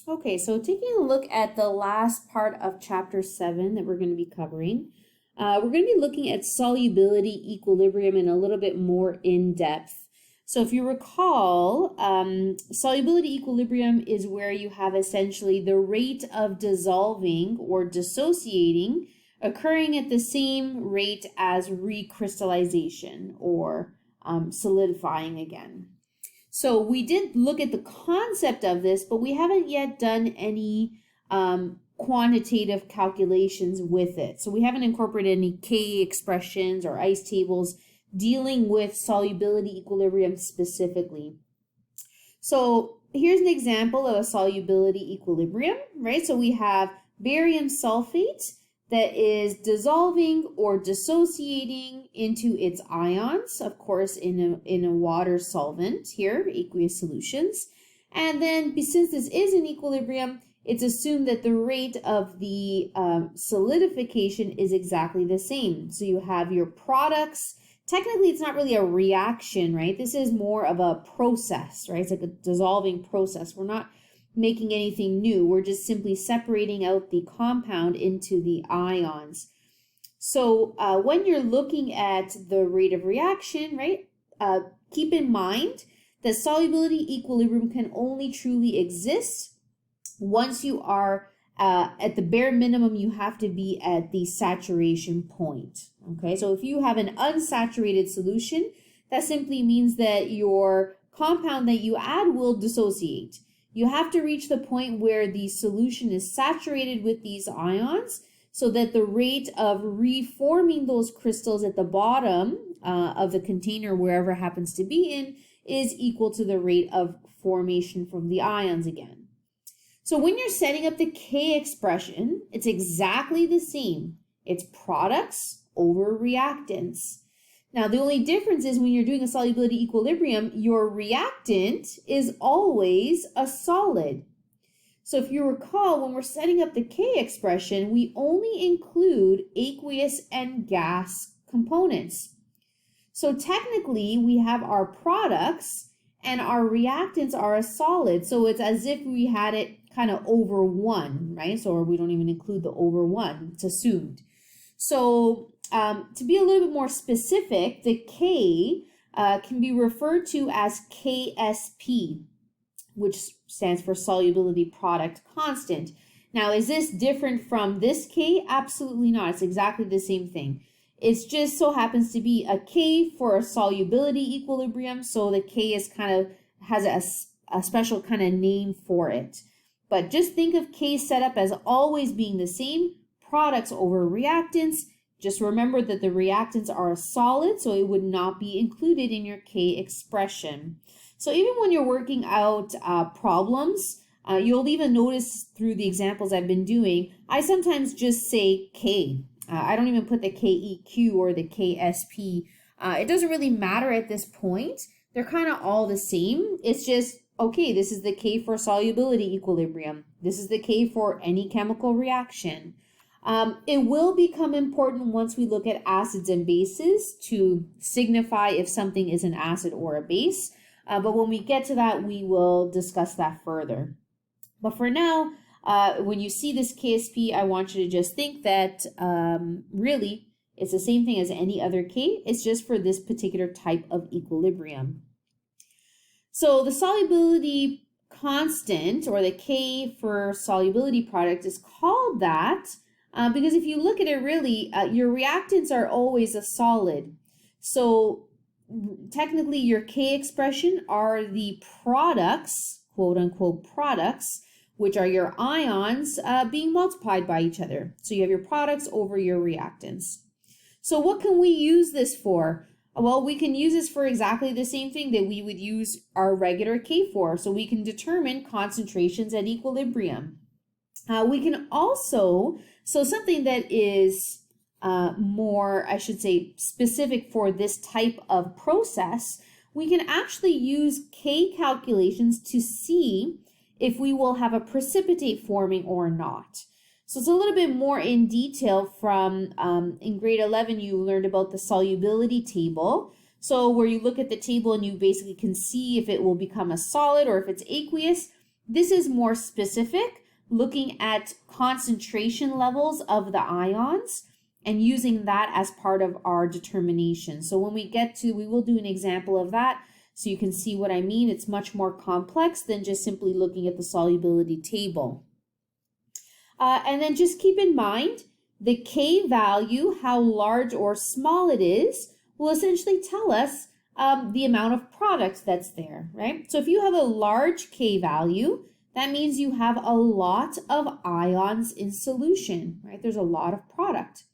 Okay, so taking a look at the last part of chapter 7 that we're going to be covering, we're going to be looking at solubility equilibrium in a little bit more in depth. So if you recall, solubility equilibrium is where you have essentially the rate of dissolving or dissociating occurring at the same rate as recrystallization or solidifying again. So we did look at the concept of this, but we haven't yet done any quantitative calculations with it. So we haven't incorporated any K expressions or ice tables dealing with solubility equilibrium specifically. So here's an example of a solubility equilibrium, right? So we have barium sulfate that is dissolving or dissociating into its ions, of course, in a water solvent here, aqueous solutions. And then since this is an equilibrium, it's assumed that the rate of the solidification is exactly the same. So you have your products. Technically, it's not really a reaction, right? This is more of a process, right? It's like a dissolving process. We're not making anything new. We're just simply separating out the compound into the ions. So when you're looking at the rate of reaction, right, keep in mind that solubility equilibrium can only truly exist once you are at the bare minimum. You have to be at the saturation point. Okay, so if you have an unsaturated solution, that simply means that your compound that you add will dissociate. You have to reach the point where the solution is saturated with these ions so that the rate of reforming those crystals at the bottom of the container, wherever it happens to be in, is equal to the rate of formation from the ions again. So when you're setting up the K expression, it's exactly the same. It's products over reactants. Now, the only difference is when you're doing a solubility equilibrium, your reactant is always a solid. So if you recall, when we're setting up the K expression, we only include aqueous and gas components. So technically, we have our products and our reactants are a solid. So it's as if we had it kind of over 1, right? So we don't even include the over 1. It's assumed. So to be a little bit more specific, the K can be referred to as KSP, which stands for solubility product constant. Now, is this different from this K? Absolutely not. It's exactly the same thing. It just so happens to be a K for a solubility equilibrium, so the K is kind of has a special kind of name for it. But just think of K setup as always being the same, products over reactants. Just remember that the reactants are a solid, so it would not be included in your K expression. So even when you're working out problems, you'll even notice through the examples I've been doing, I sometimes just say K. I don't even put the KEQ or the KSP. It doesn't really matter at this point. They're kind of all the same. It's just, okay, this is the K for solubility equilibrium. This is the K for any chemical reaction. It will become important once we look at acids and bases to signify if something is an acid or a base. But when we get to that, we will discuss that further. But for now, when you see this KSP, I want you to just think that really it's the same thing as any other K. It's just for this particular type of equilibrium. So the solubility constant, or the K for solubility product, is called that because if you look at it really, your reactants are always a solid. So technically your K expression are the products, quote unquote products, which are your ions being multiplied by each other. So you have your products over your reactants. So what can we use this for? Well, we can use this for exactly the same thing that we would use our regular K for. So we can determine concentrations at equilibrium. We can also, so something that is more, I should say, specific for this type of process, we can actually use K calculations to see if we will have a precipitate forming or not. So it's a little bit more in detail from, in grade 11, you learned about the solubility table. So where you look at the table and you basically can see if it will become a solid or if it's aqueous. This is more specific, looking at concentration levels of the ions and using that as part of our determination. So when we get to, we will do an example of that so you can see what I mean. It's much more complex than just simply looking at the solubility table. And then just keep in mind, the K value, how large or small it is, will essentially tell us the amount of product that's there, right? So if you have a large K value, that means you have a lot of ions in solution, right? There's a lot of product.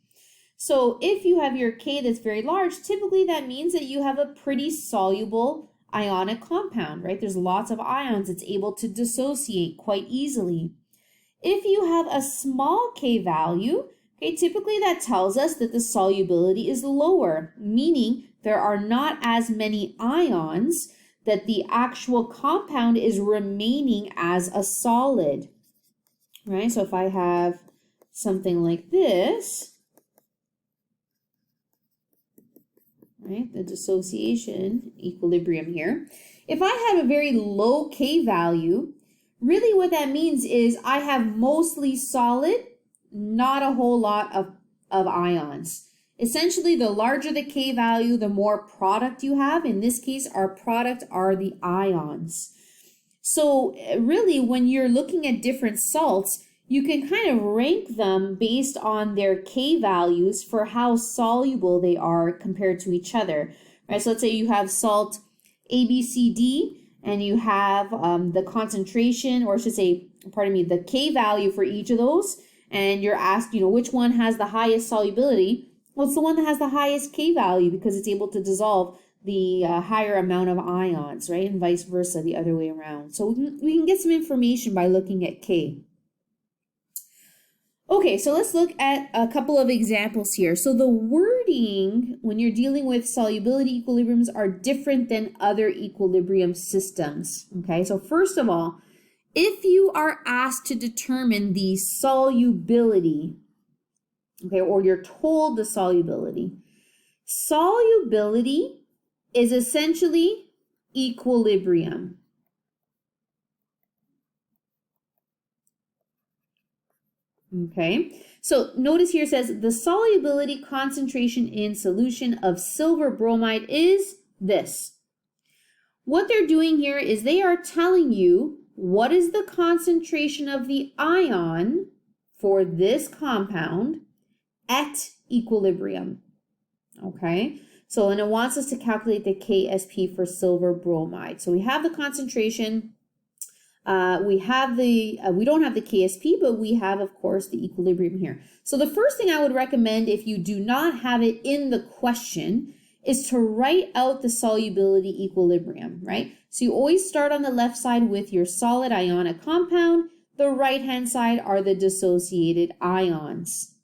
So if you have your K that's very large, typically that means that you have a pretty soluble ionic compound, right? There's lots of ions. It's able to dissociate quite easily. If you have a small K value, okay, typically that tells us that the solubility is lower, meaning there are not as many ions, that the actual compound is remaining as a solid, right? So if I have something like this, right, the dissociation equilibrium here, if I have a very low K value, really what that means is I have mostly solid, not a whole lot of ions. Essentially, the larger the K value, the more product you have. In this case, our product are the ions. So really, when you're looking at different salts, you can kind of rank them based on their K values for how soluble they are compared to each other, right? So let's say you have salt A, B, C, D, and you have the concentration, or I should say, pardon me, the K value for each of those, and you're asked, which one has the highest solubility. Well, it's the one that has the highest K value because it's able to dissolve the higher amount of ions, right? And vice versa, the other way around. So we can get some information by looking at K. Okay, so let's look at a couple of examples here. So the wording when you're dealing with solubility equilibriums are different than other equilibrium systems. Okay, so first of all, if you are asked to determine the solubility, okay, or you're told the solubility is essentially equilibrium. Okay, so notice here it says the solubility concentration in solution of silver bromide is this. What they're doing here is they are telling you what is the concentration of the ion for this compound at equilibrium. Okay, so and it wants us to calculate the KSP for silver bromide. So we have the concentration. We don't have the KSP, but we have, of course, the equilibrium here. So the first thing I would recommend if you do not have it in the question is to write out the solubility equilibrium, right? So you always start on the left side with your solid ionic compound. The right-hand side are the dissociated ions.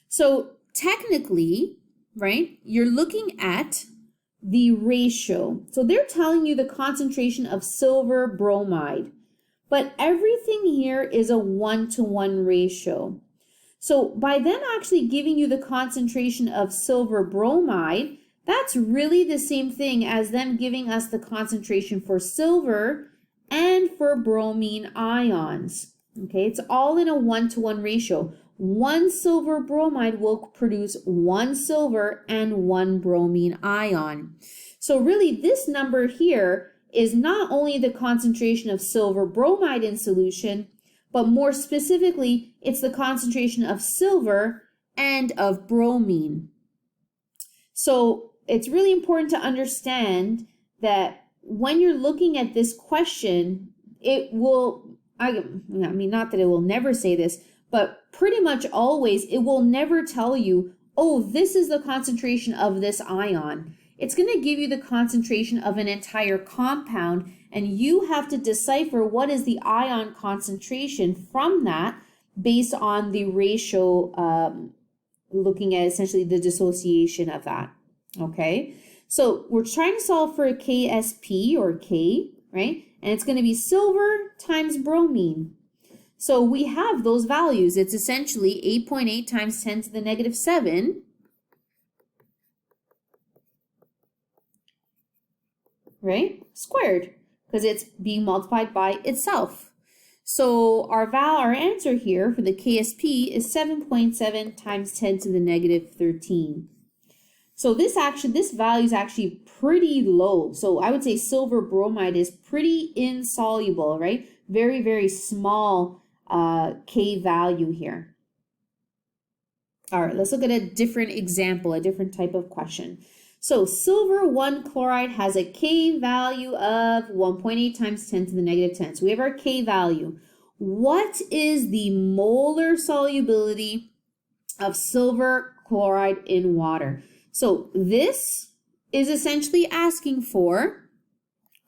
So technically, right, you're looking at the ratio. So they're telling you the concentration of silver bromide, but everything here is a 1-to-1 ratio. So by them actually giving you the concentration of silver bromide, that's really the same thing as them giving us the concentration for silver and for bromine ions. Okay, it's all in a 1-to-1 ratio. 1 silver bromide will produce 1 silver and 1 bromine ion. So really this number here is not only the concentration of silver bromide in solution, but more specifically, it's the concentration of silver and of bromine. So it's really important to understand that when you're looking at this question, it will, I mean, not that it will never say this, but pretty much always, it will never tell you, oh, this is the concentration of this ion. It's going to give you the concentration of an entire compound, and you have to decipher what is the ion concentration from that based on the ratio, looking at essentially the dissociation of that. Okay, so we're trying to solve for a KSP or K, right? And it's going to be silver times bromine. So we have those values. It's essentially 8.8 times 10 to the negative 7, right, squared. because it's being multiplied by itself. So our answer here for the KSP is 7.7 times 10 to the negative 13. So this value is actually pretty low. So I would say silver bromide is pretty insoluble, right? Very, very small K value here. All right, let's look at a different example, a different type of question. So silver 1 chloride has a K value of 1.8 times 10 to the negative 10. So we have our K value. What is the molar solubility of silver chloride in water? So this is essentially asking for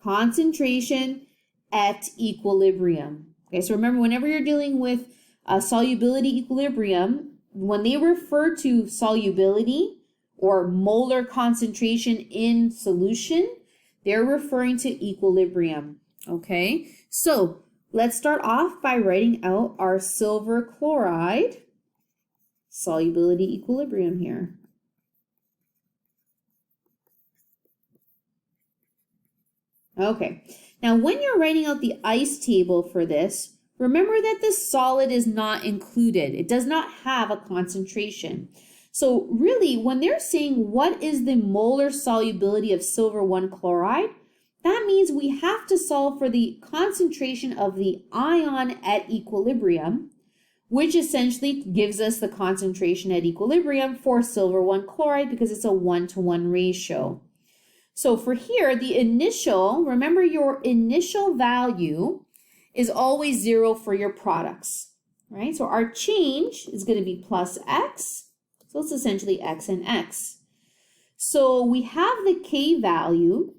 concentration at equilibrium. Okay, so remember, whenever you're dealing with solubility equilibrium, when they refer to solubility or molar concentration in solution, they're referring to equilibrium. Okay, so let's start off by writing out our silver chloride solubility equilibrium here. Okay, now when you're writing out the ice table for this, remember that the solid is not included. It does not have a concentration. So really, when they're saying what is the molar solubility of silver 1 chloride, that means we have to solve for the concentration of the ion at equilibrium, which essentially gives us the concentration at equilibrium for silver 1 chloride because it's a 1-to-1 ratio. So for here, remember your initial value is always 0 for your products, right? So our change is going to be plus x. So it's essentially x and x. So we have the K value.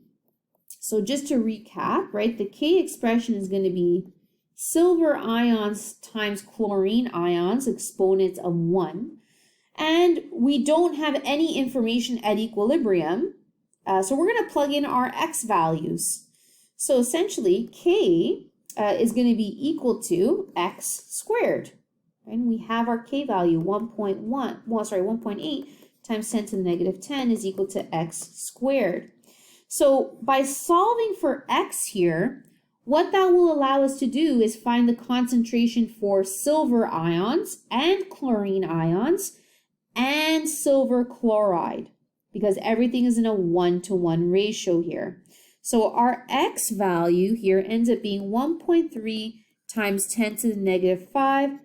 So just to recap, right, the K expression is going to be silver ions times chlorine ions, exponents of 1. And we don't have any information at equilibrium. So we're going to plug in our x values. So essentially, K is going to be equal to x squared. And we have our K value, 1.8 times 10 to the negative 10 is equal to x squared. So by solving for x here, what that will allow us to do is find the concentration for silver ions and chlorine ions and silver chloride, because everything is in a 1-to-1 ratio here. So our x value here ends up being 1.3 times 10 to the negative 5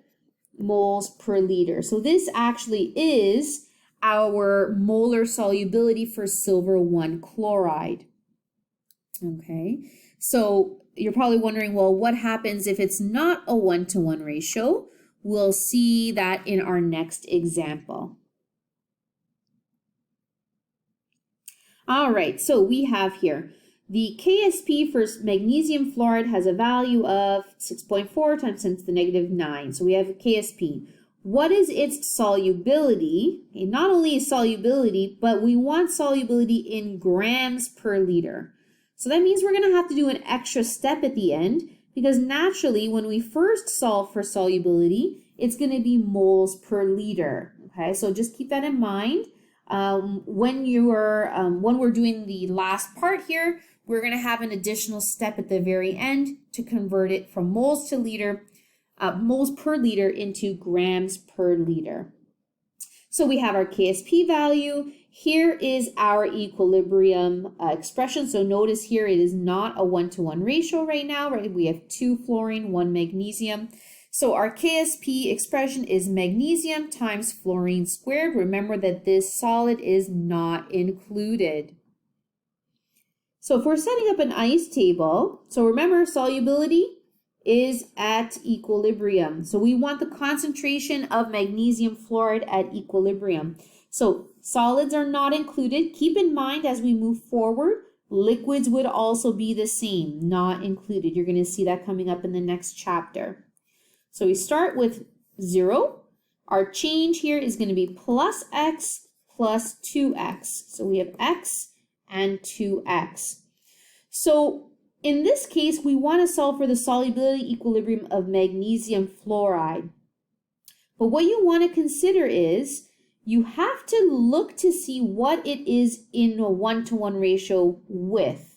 moles per liter. So this actually is our molar solubility for silver 1 chloride. Okay, so you're probably wondering, well, what happens if it's not a 1-to-1 ratio? We'll see that in our next example. All right, so we have here the KSP for magnesium fluoride has a value of 6.4 times 10 to the negative 9. So we have a KSP. What is its solubility? Okay, not only is solubility, but we want solubility in grams per liter. So that means we're going to have to do an extra step at the end, because naturally when we first solve for solubility, it's going to be moles per liter. Okay, so just keep that in mind. When we're doing the last part here, we're going to have an additional step at the very end to convert it from moles per liter into grams per liter. So we have our KSP value. Here is our equilibrium expression. So notice here it is not a 1-to-1 ratio right now, right? We have 2 fluorine, 1 magnesium. So our KSP expression is magnesium times fluorine squared. Remember that this solid is not included. So if we're setting up an ice table, so remember solubility is at equilibrium. So we want the concentration of magnesium fluoride at equilibrium. So solids are not included. Keep in mind as we move forward, liquids would also be the same, not included. You're going to see that coming up in the next chapter. So we start with 0. Our change here is going to be plus x plus 2x. So we have x and 2x. So in this case, we want to solve for the solubility equilibrium of magnesium fluoride. But what you want to consider is you have to look to see what it is in a 1-to-1 ratio with.